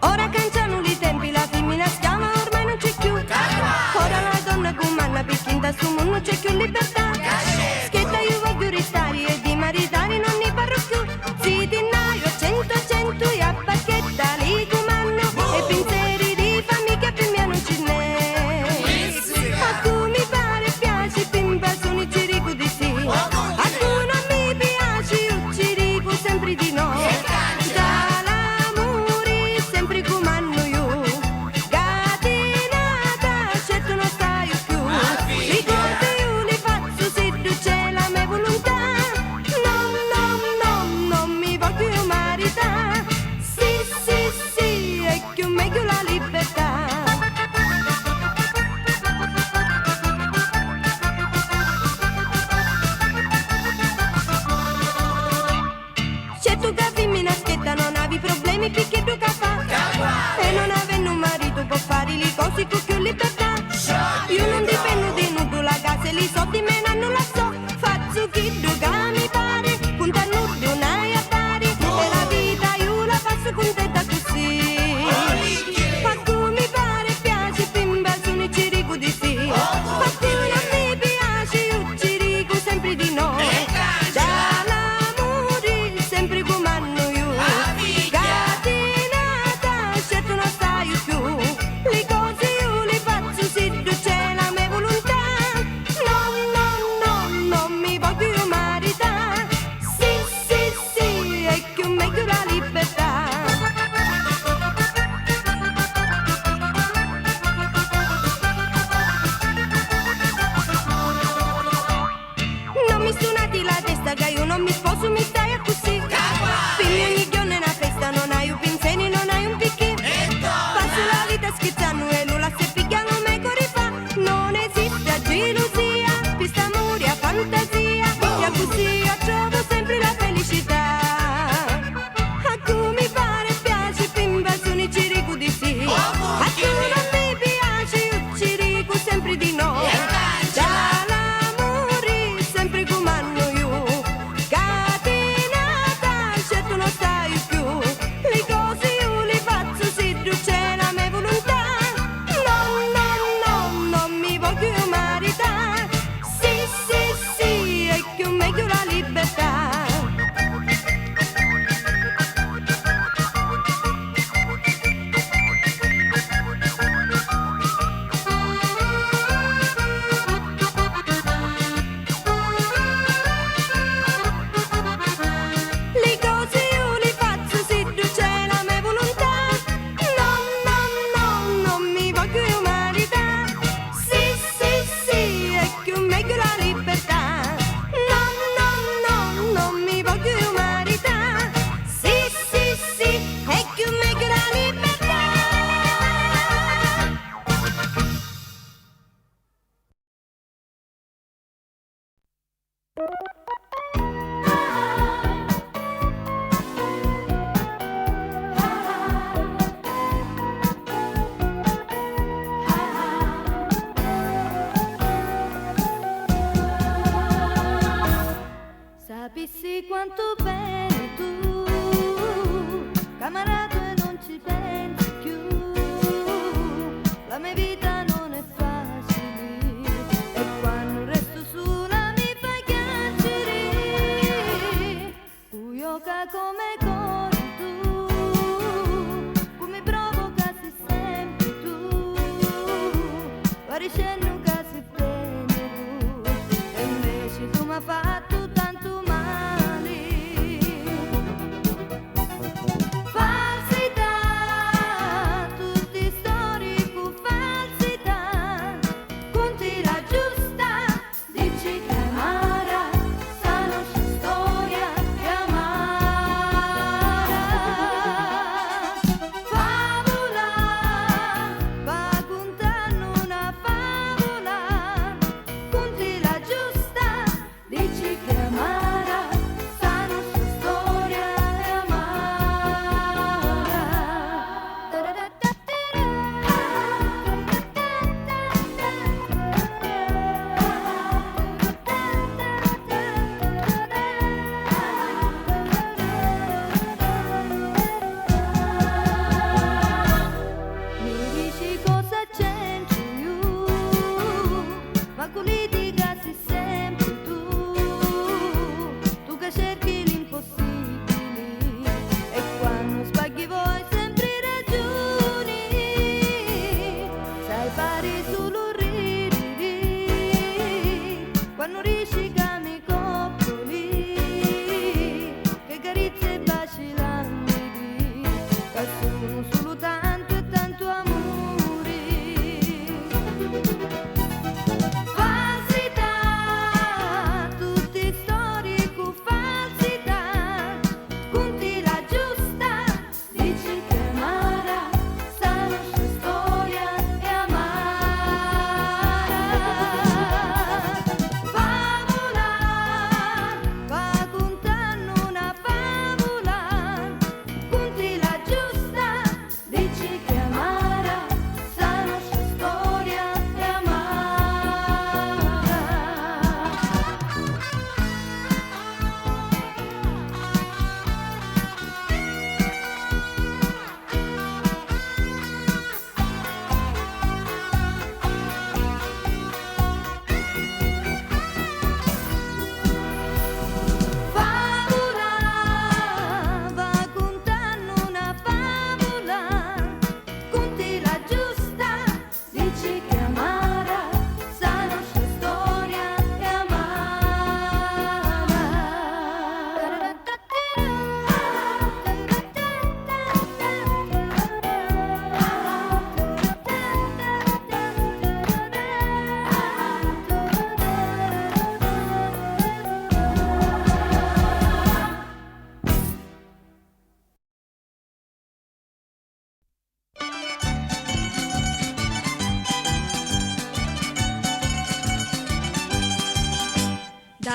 Ora canciano i tempi, la femmina schiava ormai non c'è più. Ora la donna comanda picchia su non c'è più libertà. Schietta io voglio restare e di maritare non ne parlo più. Si dinnaio 100 e a bacchetta li comando e pensieri di famiglia per me non ce n'è. A tu mi pare piace, pimpa sono i cirico di sì. A tu non mi piace, io ci dico sempre di no. Da l'amore sempre comando io. Catenata, certo non stai più. Ricordo io le faccio se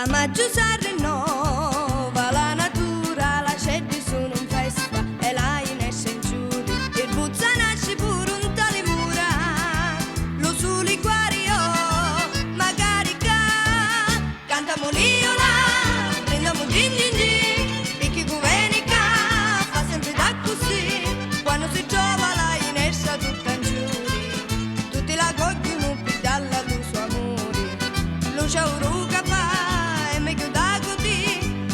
A maggio si rinnova la natura, la cedi sono in festa e la inesce in giuri. Il buzza nasce pure un tale mura, lo su liquario magari cantiamo l'iola, prendiamo gin gin gin, picchi guvenica, fa sempre da così, quando si trova la inesce tutta in giuri, tutti la gogliono più dalla luce amori, luce auruga fa.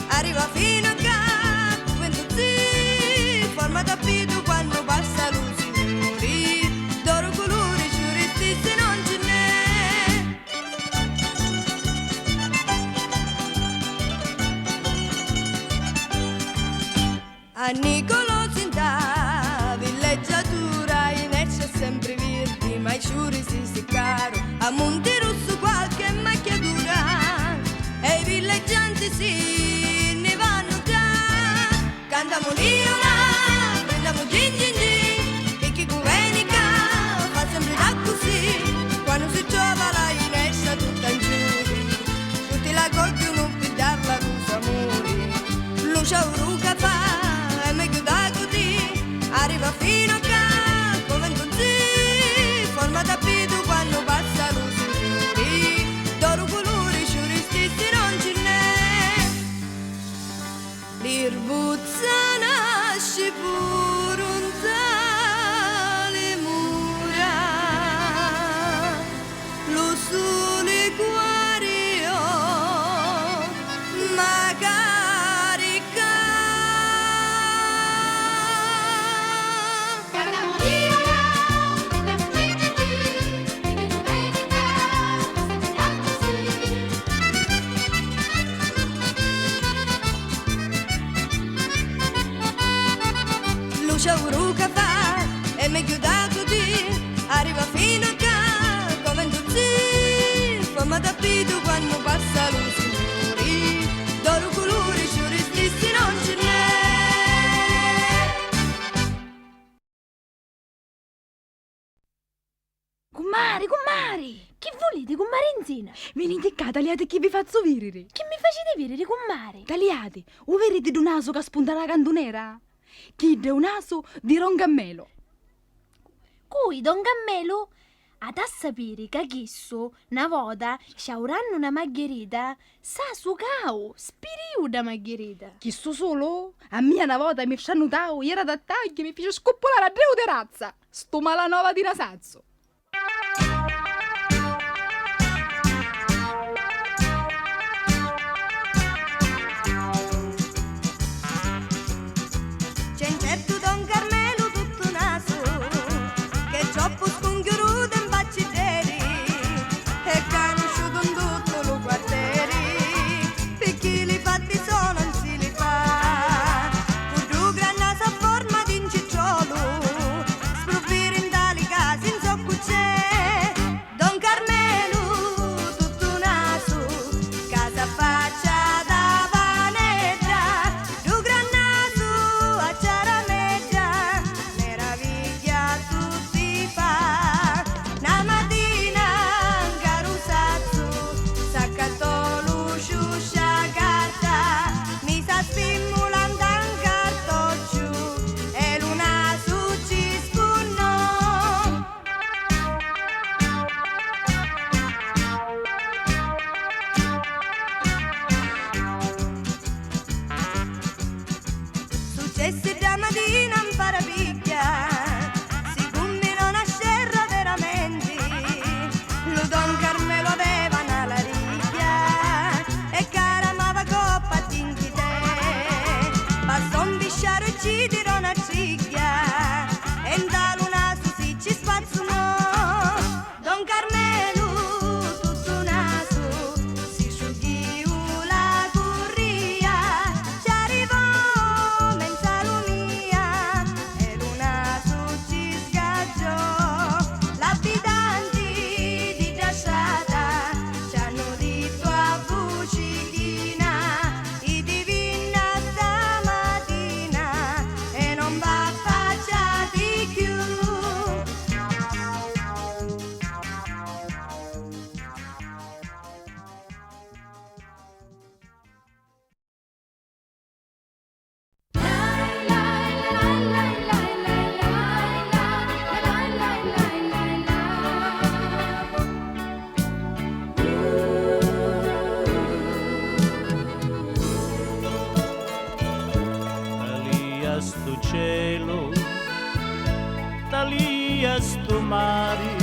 Arriva fino a capo, ventuzzi, forma tappeto quando passa luci muri, d'oro colore, giuristi se non ce n'è. A Nicolo Sinta, villeggiatura, inercia sempre virti, ma i giuristi si caro, a Monte Rosso qualche macchiatura, e i villeggianti si cantiamo l'iola, prendiamo gin gin gin, picchi guvenica, fa sempre da così, quando si trova la inescia tutta in giuri, tutti la gogliono per dar la luce amori, luce auruga fa, è meglio da così, arriva fino a capo, ventuzzi, forma tappeto quando passa luce giuri, d'oro colore, giuristi se non ce n'è. L'Irbuzza nasce pure un tale mura, lo sole guario magari luce auruga fa, è meglio da così, arriva fino a capo, come in tutti, forma tappeto quando passa luce muri, d'oro colore, giuristi se non ce n'è. Cummari, che volete, cummarenzina? Venite qua, tagliate chi vi faccio virere. Che mi facete vedere, cummari? Tagliate, o vedete d'un naso che spunta la cantonera? Chi è un naso di Roncammelo. Cui, Don Cammelo? Ad a sapere che chisso, una volta, sciauranno una margherita, sa su cau, spiriu da margherita. Chi so solo? A mia una volta mi fanno tau, era da tagli, mi fece scoppolare a dreu de razza. Sto malanova di Nasazzo. C'è un certo Don Carmelo tutto naso, che è troppo scongiuruto in bacciteri, e conosciuto in tutto lo quartieri, perché li fatti sono non si li fa, con due gran naso a forma di incicciolo, sprovvire in tali casi in so via sto mare,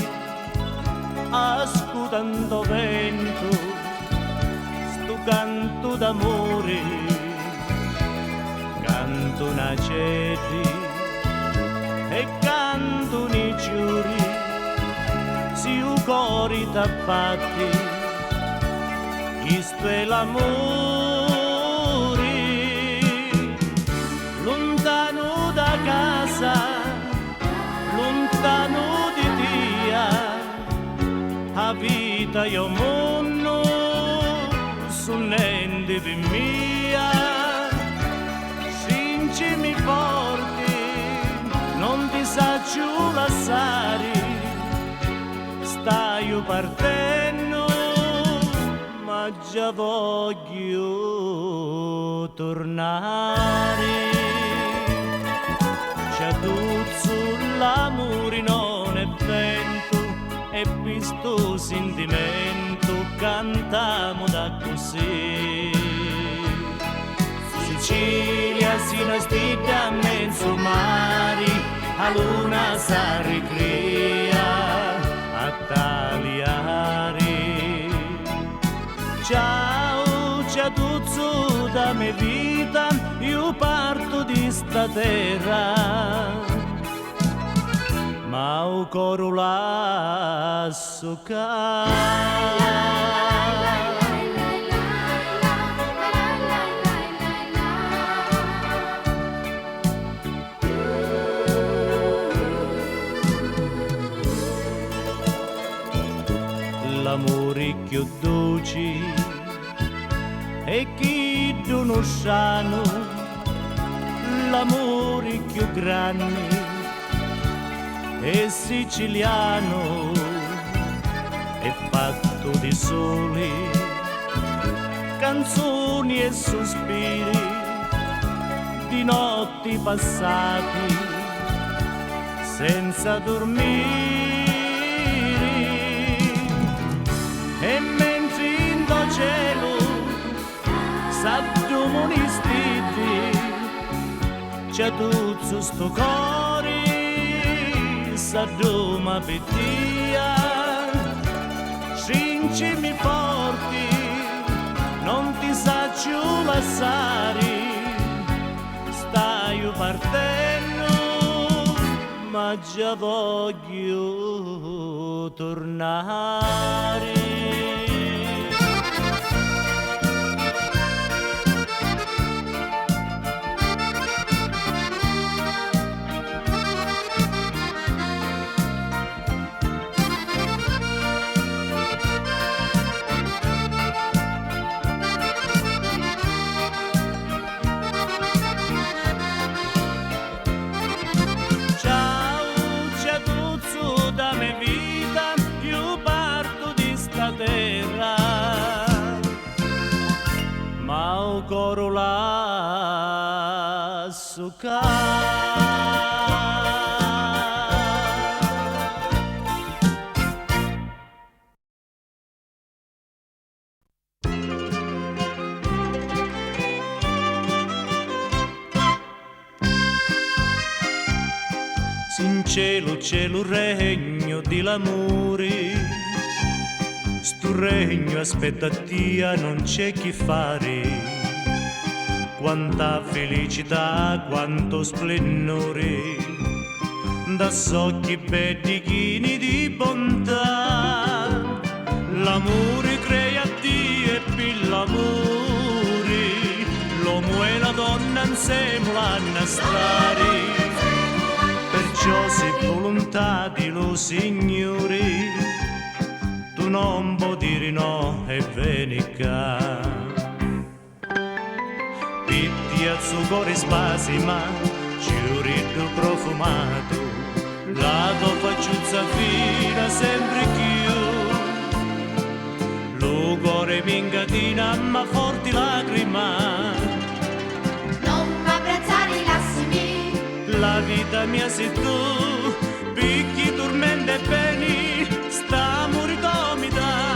ascoltando vento, sto canto d'amore, canto una ceti e canto nei giuri, si u cori tappati, questo è l'amore, lontano da casa, lontano di Dio, a vita io monno, sull'ende di mia, sincimi forti, non ti saggio lasciare, stai partendo, ma già voglio tornare. C'è tutto sull'amore non è vento, e questo sentimento cantiamo da così. Sicilia si nastiglia a mezzo mare, a luna si ricrea a tagliare. Ciao, c'è tutto da me vita, io parto di sta terra, ma o coro lasso l'amore più dolce e chi non sanno, l'amore più grande è siciliano, è fatto di sole, canzoni e sospiri, di notti passati senza dormire. E mentre in do cielo s'addomono i stiti, c'è tutto sto cuore s'addoma pettia, sincimi forti, non ti saggio lasciare, stai partendo, ma già voglio tornare. Coro lasso in cielo c'è il regno di l'amore, sto regno aspetta Dio, non c'è chi fare. Quanta felicità, quanto splendore, da occhi belli chini di bontà. L'amore crea Dio e per l'amore, l'uomo e la donna insieme l'hanno stare. Perciò se volontà di lo Signore, tu non puoi dire no e vieni qua. Pitti al suo cuore spasima, giuritto profumato, la tua facciuzza fina sempre più. Lo cuore mi incatina ma forti lacrima, non m'abbracciare lassimi, la vita mia sei tu, picchi tormenta e beni, sta moritomita.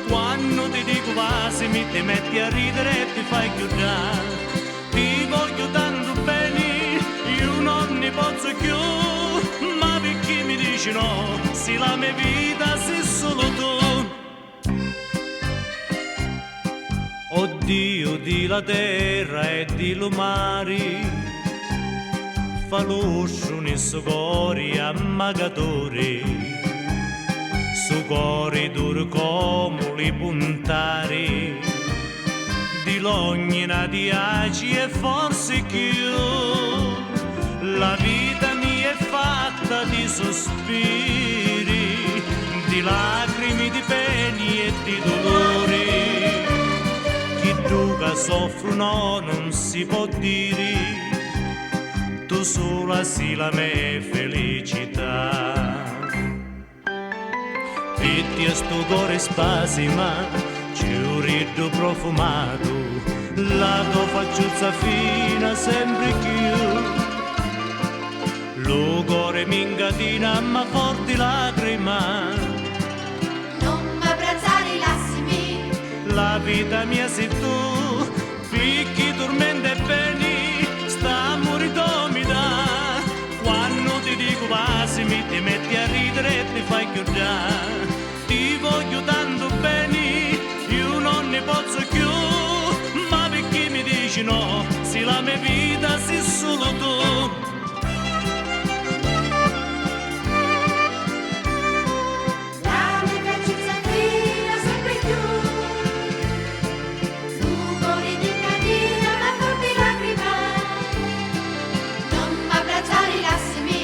Quando ti dico quasi mi ti metti a ridere e ti fai chiudere. Ti voglio tanto bene, io non ne posso più, ma perché dici no, se la mia vita sei solo tu. Oh Dio di la terra e di lo mare, fa l'uscio nei suoi cuori ammagatori, su cuori duro come li puntari, di l'ognina di aci e forse più. La vita mia è fatta di sospiri, di lacrime, di peni e di dolori. Chi tu che soffrono non si può dire, tu sola sei la mia felicità. Pitti a sto cuore spasima, ciuriddo profumato, la tua facciuzza fina sempre più. Lo cuore mi incatina ma forti lacrima, Non m'abbracciare lassimi, la vita mia sei tu, picchi, tormenta e beni, sta morito mi dà. Quando ti dico passimi ti metti a ridere e ti fai chiudere, ti voglio tanto bene, io non ne posso più, ma perché mi dici no, se la mia vita sei solo tu. la mia facciuzza fina sempre più. Su cuore di canina ma forti lacrima, non m'abbracciare lassimi,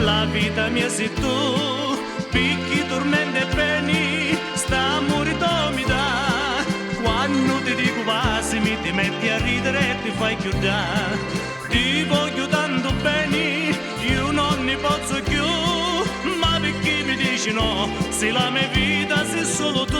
La vita mia sei tu, picchi, tormenta e beni, sta morito mi dà. Quando ti dico passimi ti metti a ridere e ti fai chiudere, ti voglio tanto bene, io non ne posso più, ma perché mi dici no, se la mia vita sei solo tu.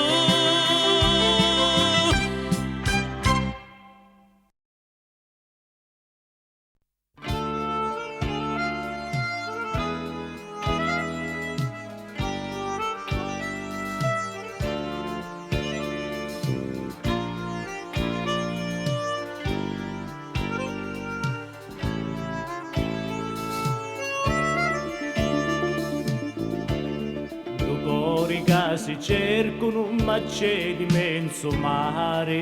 Cuori che si cercano ma c'è l'immenso mare,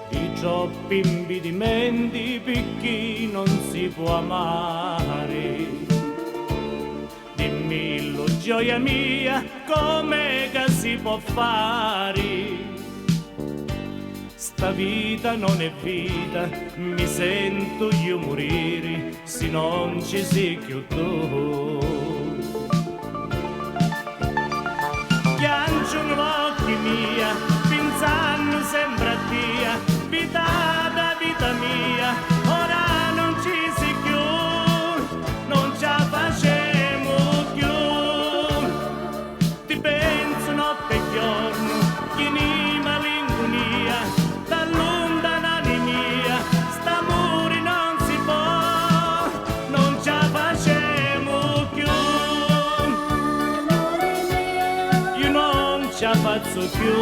i troppi impedimenti per chi non si può amare. Dimmi lo gioia mia, com'è che si può fare? Sta vita non è vita, mi sento io morire se non ci sei più tu. Piangono occhi mia, pensando sempre a Dio, vita da vita mia, ora non ci si più, non ce la facciamo più. Ti penso notte e giorno, chi ni malinconia, dall'ontanani mia, sta muri non si può, non ce la facciamo più. Io non ce la faccio più,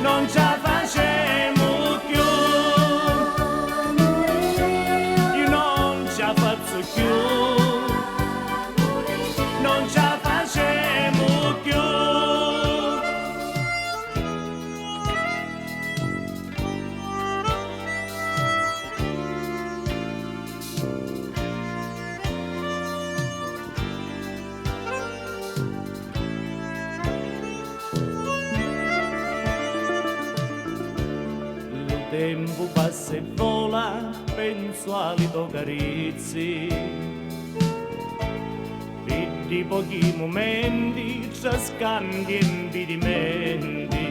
non ce la facciamo più, io non ce la faccio più, non ce la facciamo più. Il tempo passa e vola, penso alle tue carezze, di pochi momenti ci scambi impedimenti.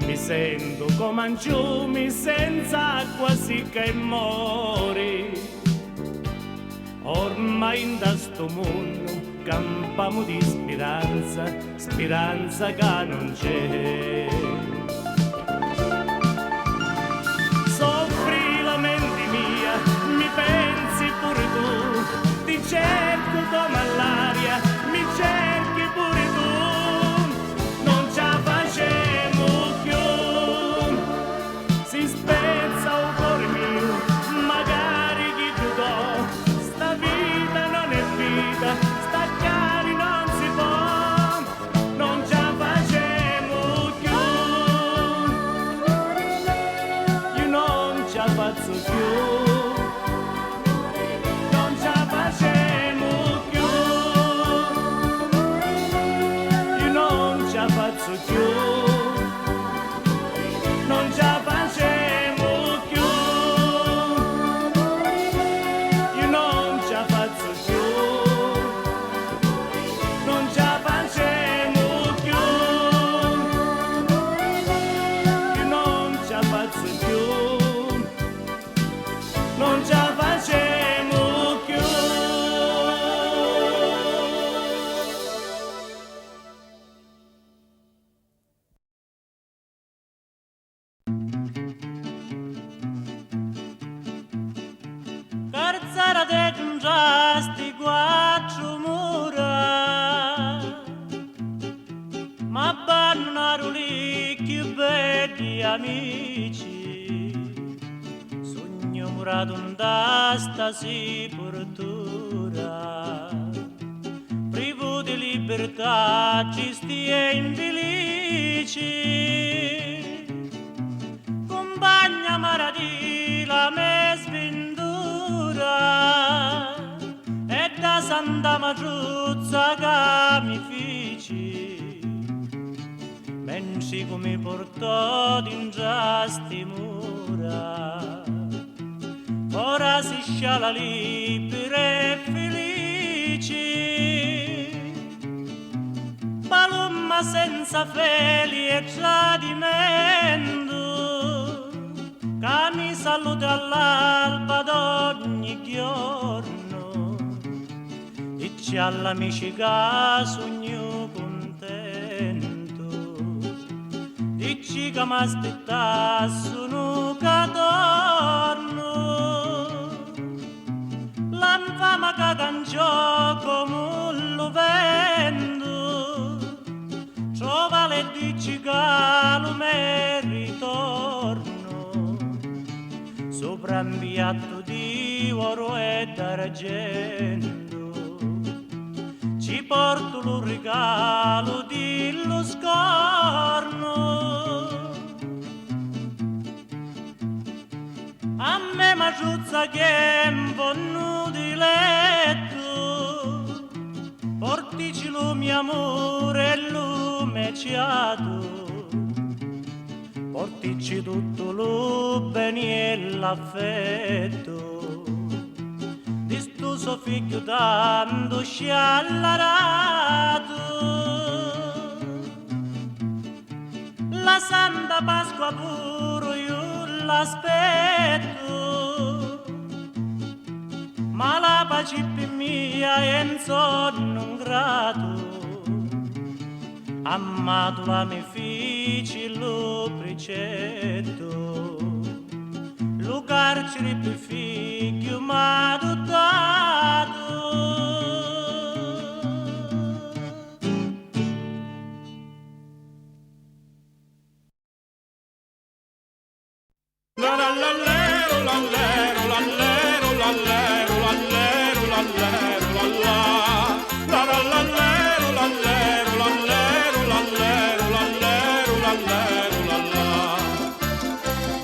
Mi sento come un fiume senza acqua secca e mori. Ormai in questo mondo campiamo di speranza, speranza che non c'è. Soffri la mente mia, mi pensi pure tu, ti cerco come all'aria, mi cerchi pure tu, non ce la facciamo più, si spezza un cuore mio, magari chi tu do, zara de giungiasti quattro mura, ma bannaro lì più belli amici, sogno murato da sta sepoltura, privo di libertà ci stia infelici, compagna maradi la me sventura, e da Santa Maciuzza che mi feci, menci come portò d'ingiasti mura, ora si sciala libera e felici, palomma senza feli e tradimento, che mi saluta all'alba d'ogni giorno, dici all'amici che sogno contento, dici che m'aspettassero che torno, l'infama che cangiò come lo vento, trova le dici che lo ritorno, sopra un piatto di oro e d'argento, ci porto lo regalo dello scorno. A me Maciuzza che è un po' di letto, portici lo mio amore e lo meciato, portici tutto lo bene e l'affetto, di sto suo figlio tanto sciallarato. La Santa Pasqua pure io l'aspetto, ma la pace mia è un sonno grato, amato la mia figlia lo precetto, lo carcere per figlio m'ha adottato. La la la lero, la lero, la lero, la lero, la lero, la lero, la la. La la la lero, la lero, la lero, la lero, la lero, la lero, la la.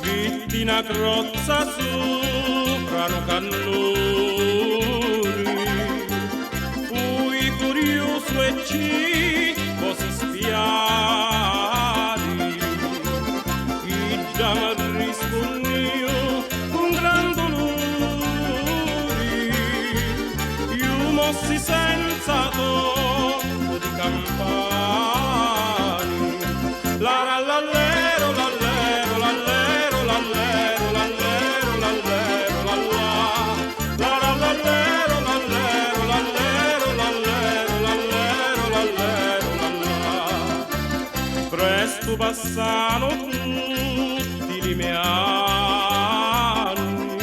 Vitti una crozza sopra un cannone, fui curioso e cibo si spiari, già mi rispondio con gran dolore, io mossi senza tocco di campani, la la la lero, la lero, la lero, la lero, la lero, la lero, la la, la la la lero, la lero, la lero, la lero, la lero, la lero, la la. Presto passano tutti i miei anni,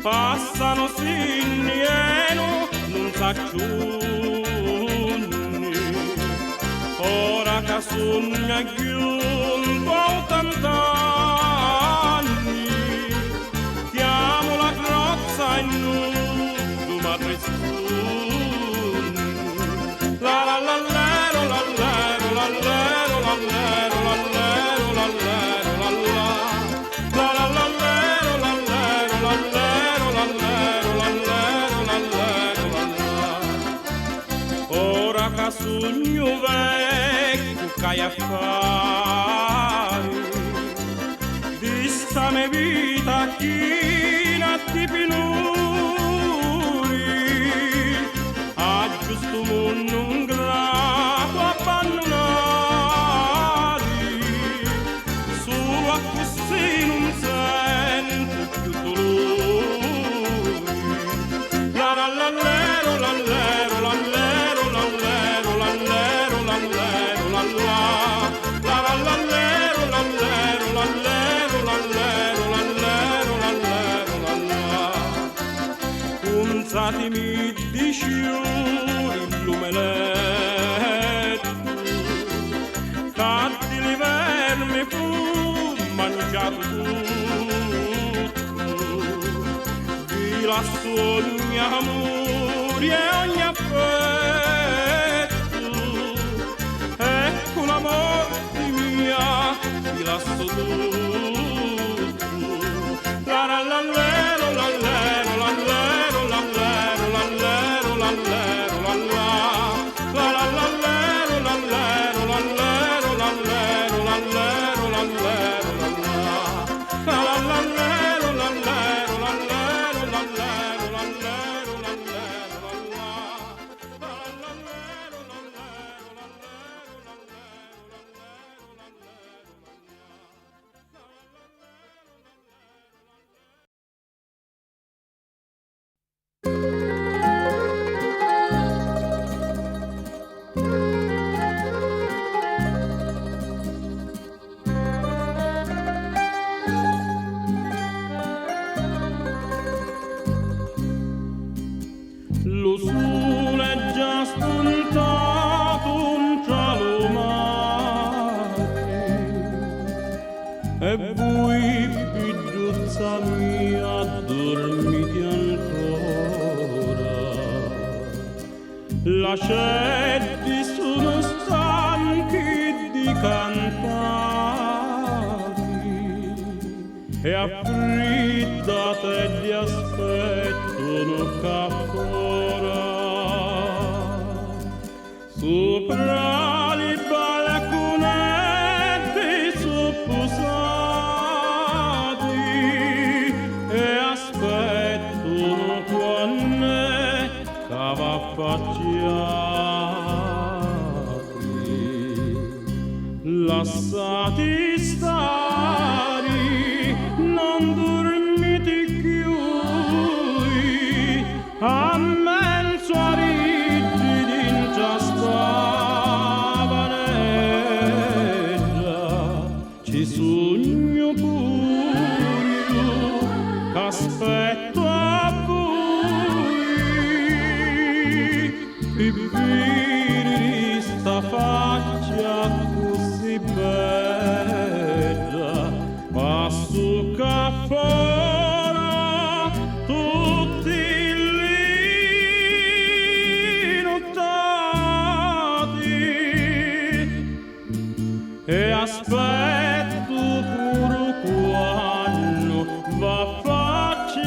passano sinnieno, non sa giorni, ora che sogna giunto a 80 anni, chiamo la crozza in nudo ma tristuni, la la la lero, la lero, la lero, la lero, la lero, la lero, la la, la la la lero, la lero, la lero, la lero, la lero, la lero, la la. Ora che sogno vecchio che affari, vista me vita china di pinuri, a giusto mondo un grato abbandonati, solo a così non sento più dolore. La la la lero, la lero, la lero, la lero, la lero, la lero, la la, la la la lero, la lero, la lero, la lero, la lero, la lero, la la. fidanzatimi di sciuri lumeletto, catti li vermi fu mangiato tutto, vi la ogni amore e ogni affetto, ecco l'amore mia, vi lascio tutto. La la la lero, la lero, la lero, la lero, la lero, la lero, la la. La la la lero, la lero, la lero, la lero, la lero, la lero, la la. La la la lero, la lero, la lero, la lero, la lero, la lero, la la. La la la lero, la lero, la lero, la lo sole è già spuntato un cielo mare e voi, figliuzza mia, dormite ancora. Lasciati sono stanchi di cantare e affrittate di aspettano cappora sopra le balconetti sopposati e aspettano quando cavaffacciati. Lasciati stare, non dormite più, a mezzo a rigidi in già stavanella, ci sogno pure io, che aspetto a voi, vivere sta faccia così bella, passo caffora tutti li notati e aspetto pure quando va facciati.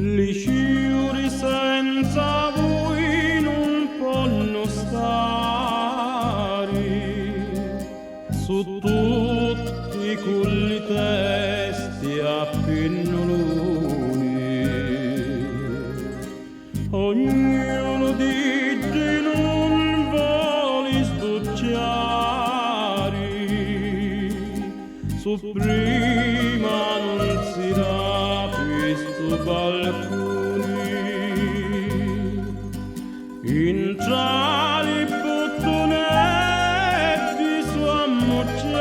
Li sciuri senza voi non possono stare su tutti quelli testi a pennoloni. Ognuno dice non vuole stucciare, su prima non si rapi su balconi, in tra i bottonetti su ammocciati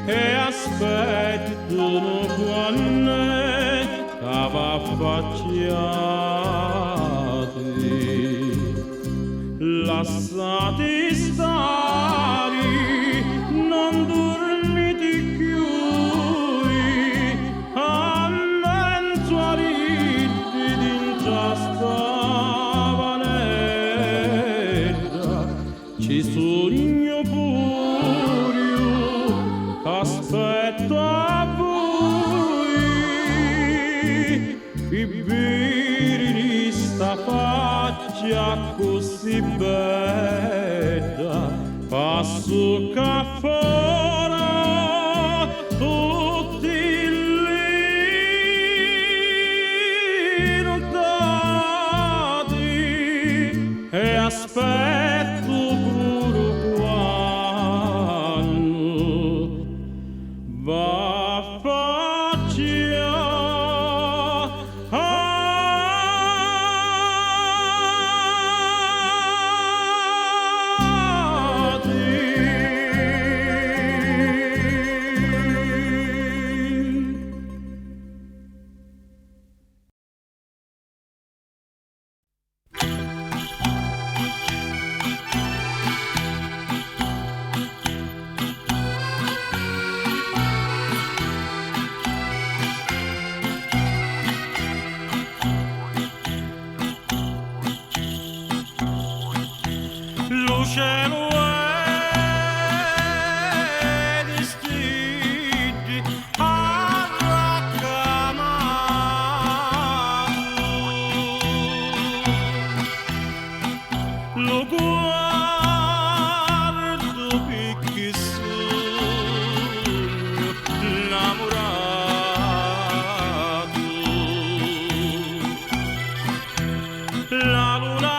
e aspettano quando cavaffacciati. Lasciati stare, non dormite più, a mezzo a rigidi in già stavanella, ci sogno pure io, aspetto a voi, vivere sta faccia così bella, passo caffora tutti li notati e aspetto pure quando va faccia a te. Lo cielo è di stigi arraccamato, lo guardo picchi sogno innamorato, la luna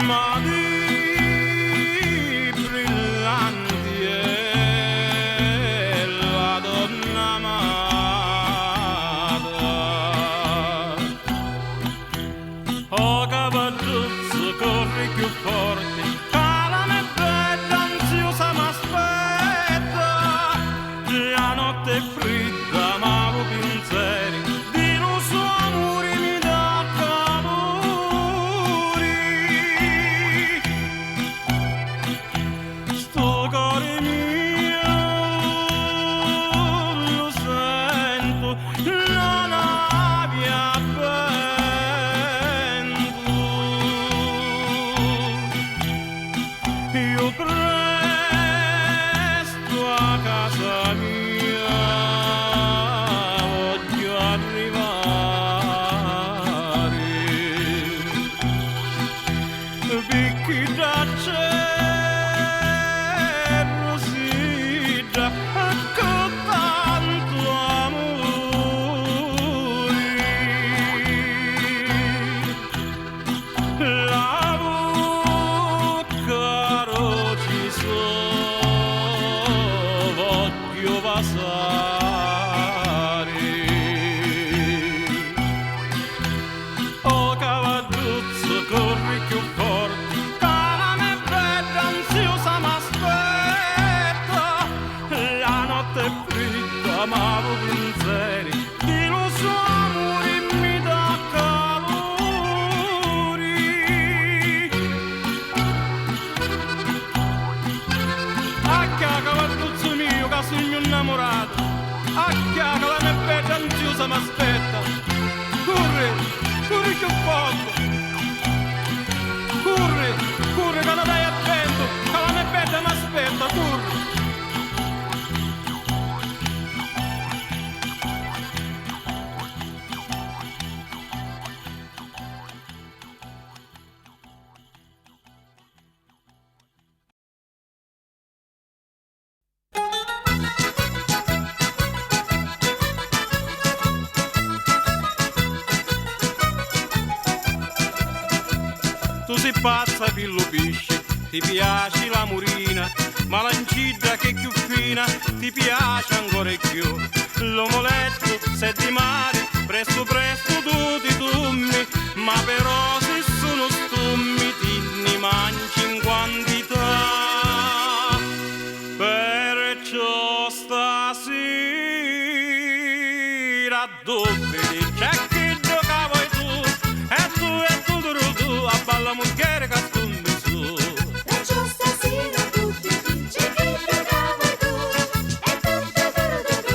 ma di brillanti è la donna amata. Oh cavalluzzo, corri più forte, calame bella, ansiosa m'aspetta, la notte è fredda ma ho pensieri, di non so amore mi dà calori. Sto cuore mio lo sento, non abbia vento. Io presto a casa mia voglio arrivare, picchi da cielo si dà con tanto amore. La bocca rosiso voglio basare. Oh cavalluzzo, corri più forte, calame bella, ansiosa m'aspetta, la notte è fredda ma ho pensieri, di lo suo amore mi dà calori. Acchia cavalluzzo mio che sogno innamorato, acchia calame bella, ansiosa m'aspetta, corri, corri più forte, corri, corri che non dai attento, calame bella m'aspetta, corri. Tu sei pazza pillo pesce, ti piace la murina, ma l'anciglia che è più fina ti piace ancora di più. L'omoletto se di mare, presto presto tu ti tummi, ma però se sono stummi ti ne mangi in quantità. Perciò stasera dove c'è che giocavo e tu, a balla mugliere che stummi su. Perciò stasera tutti dice che giocavo e tu, e tu,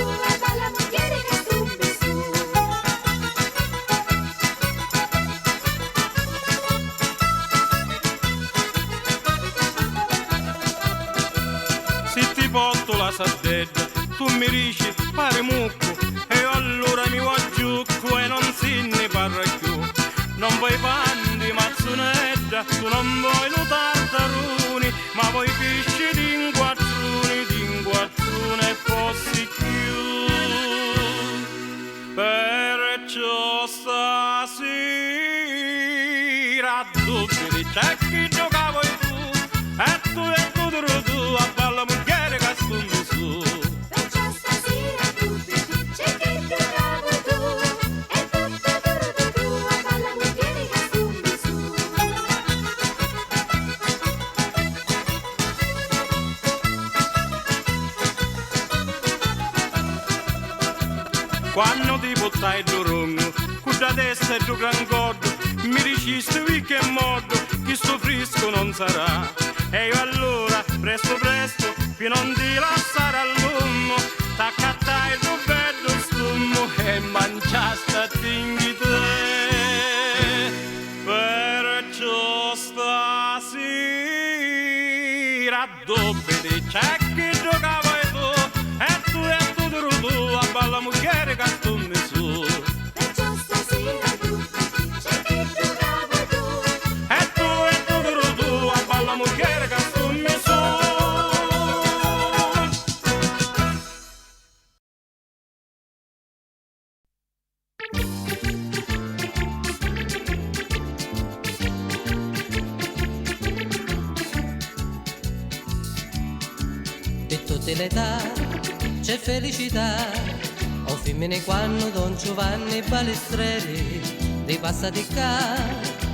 a balla mugliere che stummi su. Se ti porto la sardeggia, tu mi dici pare mucco, e allora mi voglio e non si ne parla più. Non vuoi panni, mazzonetta, tu non vuoi lo tartaruni, ma vuoi pesci d'inquattruni e fossi più. Perciò stasera dubbi c'è chi gioca vuoi tu e tu a balla mugliere che stummi su. Perciò stasera tutti c'è che giocavo tu e tutto tu a balla mugliere che stummi su. Quando ti buttai giorno, con la testa e giù gran gordo, mi dicesti qui che modo, che sto frisco non sarà. E io allora, presto, fino a non ti lasciare all'uomo, t'accattai il tuo bello stummo e mangiasti a tinghi te. Perciò stasera, dove c'è chi giocava e tu a balla mugliere che stummi su. Perciò stasera tutti c'è che giocavo tu E tu a balla mugliere che stummi su. Per tutte le età c'è felicità, o femmine quando Don Giovanni Balestreri dei passati qua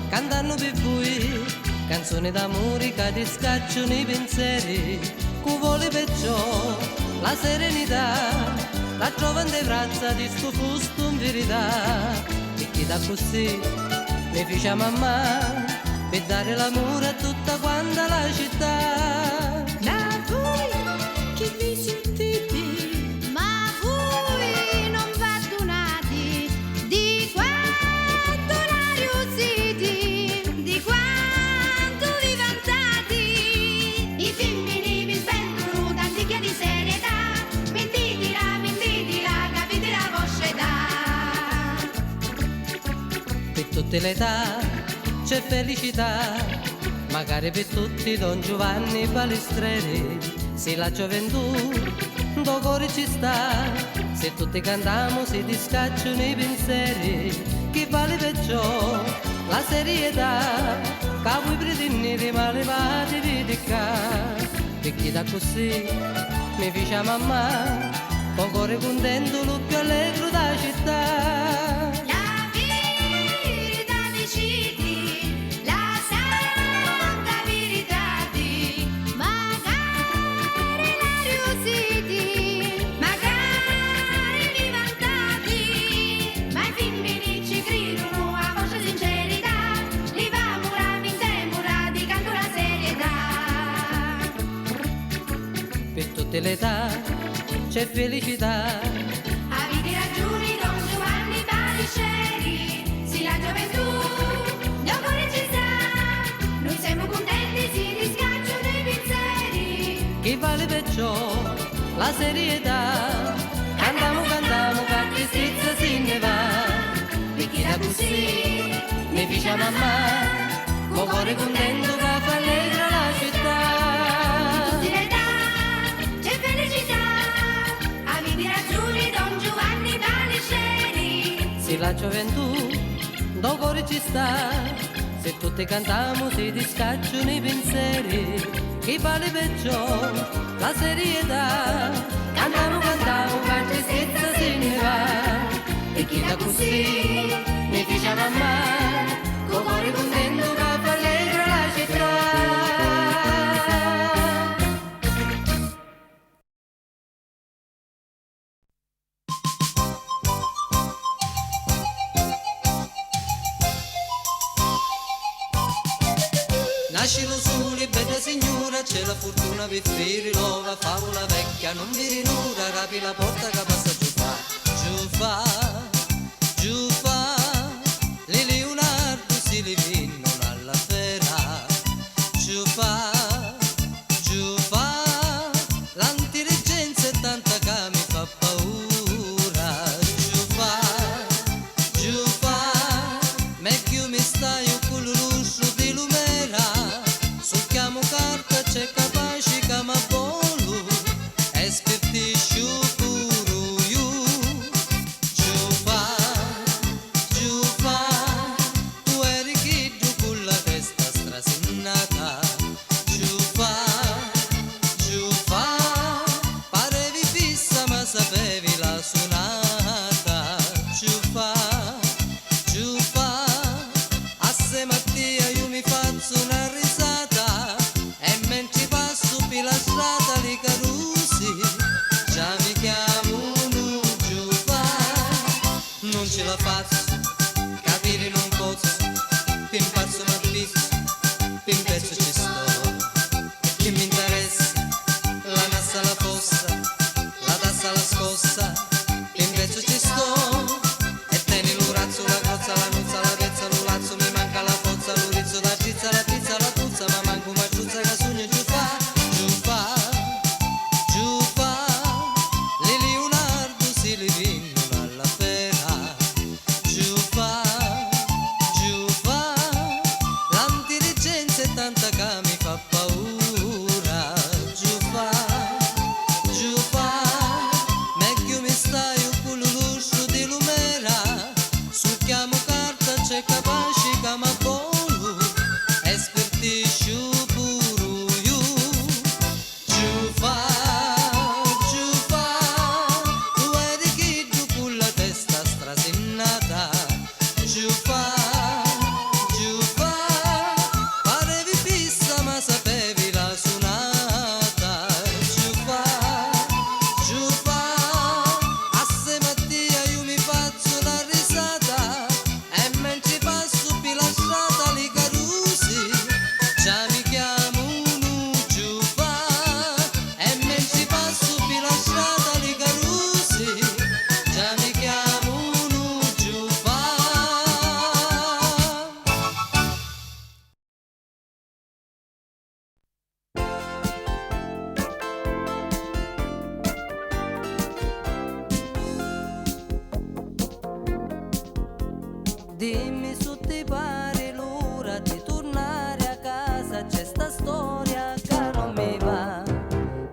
cantano per voi canzoni d'amore che ti scacciano i pensieri, cu vuole perciò la serenità, la giovane razza di sto fusto in verità, e chi da così mi fece a mamma per dare l'amore a tutta quanta la città. Ma voi che vi sentite? Ma voi non perdonate di quanto l'aria siete, di quanto vi vantate. I femmini vi spendono tanti che di serietà, mentitela, capite la vostra età. Per tutte le età c'è felicità, magari per tutti Don Giovanni Balestreri, se la gioventù do cuore ci sta, se tutti cantiamo si discacciano i pensieri, chi vale perciò la serietà, che voi pretendete ma levate vedi qua, e chi da così mi fece a mamma, con cuore contento lo più allegro da città. La verità decidi, la santa verità di, magari l'aria siete, magari vi vantate, ma i femmini ci credono a vostra sincerità, li va murami in temura di canto la serietà. Per tutte le età c'è felicità, Avete ragione Don Giovanni Balestreri, sì la gioventù, non cuore ci sta, noi siamo contenti, si riscacciano i pensieri. chi vale perciò la serietà, cantiamo, che tristezza se ne va, e chi da così mi fece a mamma, con cuore contento che fa allegra la città. Tutte le età c'è felicità, avete ragione Don Giovanni Balestreri. Se la gioventù do cuore ci sta, se tutti cantiamo si discacciano i pensieri, chi vale perciò la serietà, cantiamo, che tristezza se ne va, e chi da così mi fece a mamma, con cuore contento che fa allegra la città. Nasci lo sole, bella signora, c'è la fortuna per fare l'ova, favola vecchia, non vi rinura, capi la porta che passa giù fa, le Leonardo si le vinnono alla fera, giù fa, l'intelligenza è tanta che mi fa paura, giù fa, meglio mi stai con l'uscio di lumera, succhiamo carta c'è capace che mi volo, e scritti pure io, giù non ce la faccio, capire non posso, fin passo ma fisso, fin pezzo ci sto, che mi interessa, la nassa la fossa, la tassa la scossa, fin pezzo ci sto, e tieni l'urazzo, la crozza, la nuzza, la pezza, l'ulazzo, mi manca la forza, l'urizzo, la pizza, la pizza, la puzza, ma manco una ciuzza che sogno giù fa, giù fa, giù fa, le Leonardo si le vincono alla pena, giù fa, l'antirigenza è tanta che mi fa paura, giù fa, meglio mi stai con l'uscio di lumera, succhiamo carta c'è capace che mi volo, espertisci pure io, giù fa, tu eri chiddu con la testa strasinnata, giù fa, parevi fissa ma sapevi la suonata, giù fa, asse Mattia io mi faccio la risata, e mentre passo per la strada li carusi, già mi chiamo uno giù fa, e mentre passo per la strada li carusi, già mi chiamo uno giù fa. Dimmi se ti pare l'ora di tornare a casa, c'è sta storia che non mi va.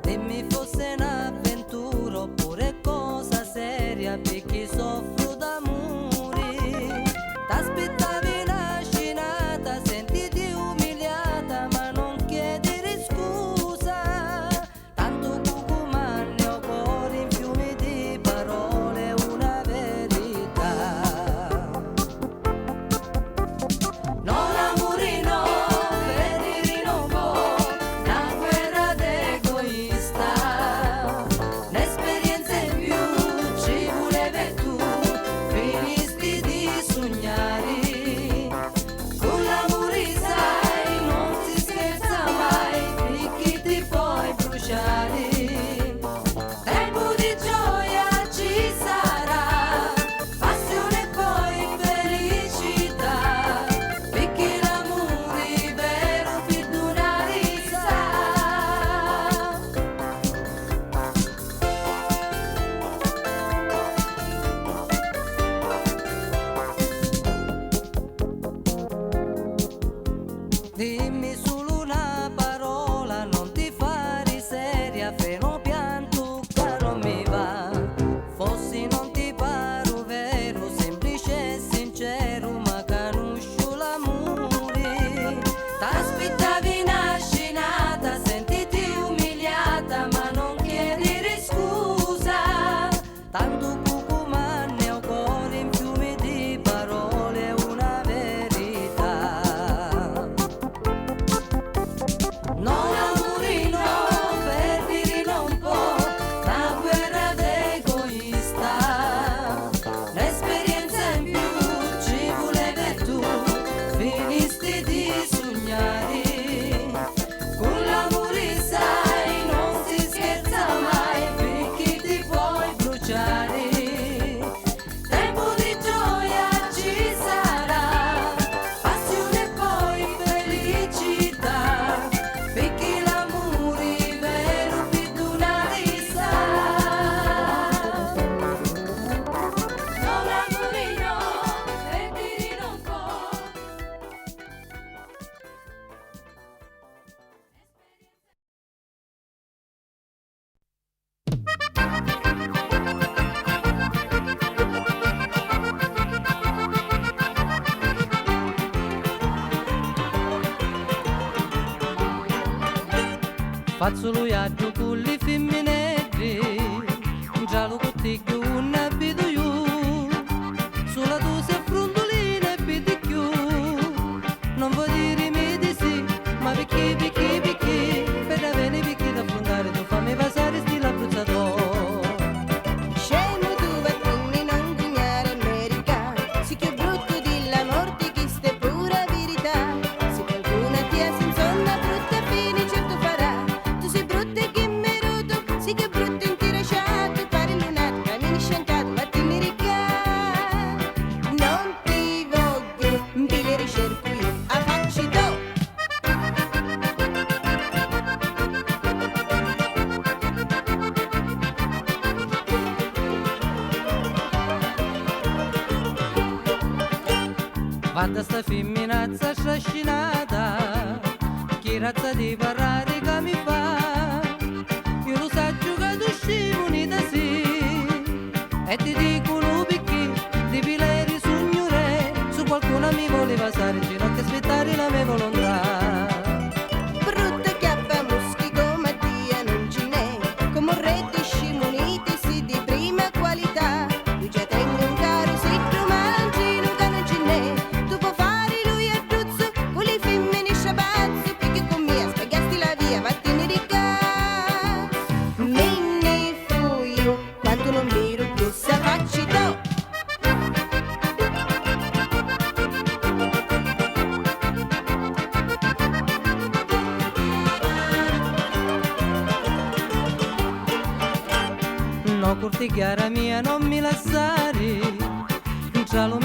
Dimmi fosse un'avventura oppure cosa seria perché soffro d'amore. T'aspettavi una scenata, sentiti umiliata ma non chiedere scusa. Tanto cucumani ho cuore in fiumi di parole, una verità. Non amore no, venire non può, una guerra d'egoista. Un'esperienza in più ci volevi tu, finisti di sognare. Con l'amore sai non si scherza mai, finché ti puoi bruciare. Tempo di gioia ci sarà, passione e poi felicità, perché l'amore vero più di una risa. Dimmi solo una parola, non ti fare seria, freno pianto che non mi va. Fossi non ti paro vero, semplice e sincero, ma conosco l'amore. T'aspettavi una scenata, sentiti umiliata, ma non chiedere scusa. Tanto cucumani ho cuore in fiumi di parole, una verità. Non amore no, per dire non può, una guerra d'egoista. L'esperienza in più ci volevi tu, finisti di sognare. Con l'amore sai non si scherza mai, perché ti puoi bruciare. Tempo di gioia ci sarà, passione e poi felicità, perché l'amore vero più di una risa. Non amore no, per dire non può. Faccio lo viaggio con le femminelle, già lo cottiglio un abito io, sulla dose affrontolina e più, non vuoi dirmi di sì, ma perché, per avere perché da affrontare tu fammi passare stile abbruzzato. Scemo tu e quindi non guignare America. Guarda sta femminazza strascinata, che razza di parlare che mi fa. Io lo saggio che tu scimunita sì, e ti dicono perché di pileri signore, su qualcuno mi voleva stare in ginocchio e aspettare la mia volontà. Brutta chiappa muschi come Dio non ce n'è, come un re di scimunite si di prima qualità. Io già tengo un caro sitto malancino che non ce n'è, tu puoi fare lui a tuzzo, con le femmine sciabazzo, perché con me spagasti la via, vattene di cazzo. Me ne fui io, quando non miro più se facci do. No, curti chiara mia, non mi lasciare, tra lo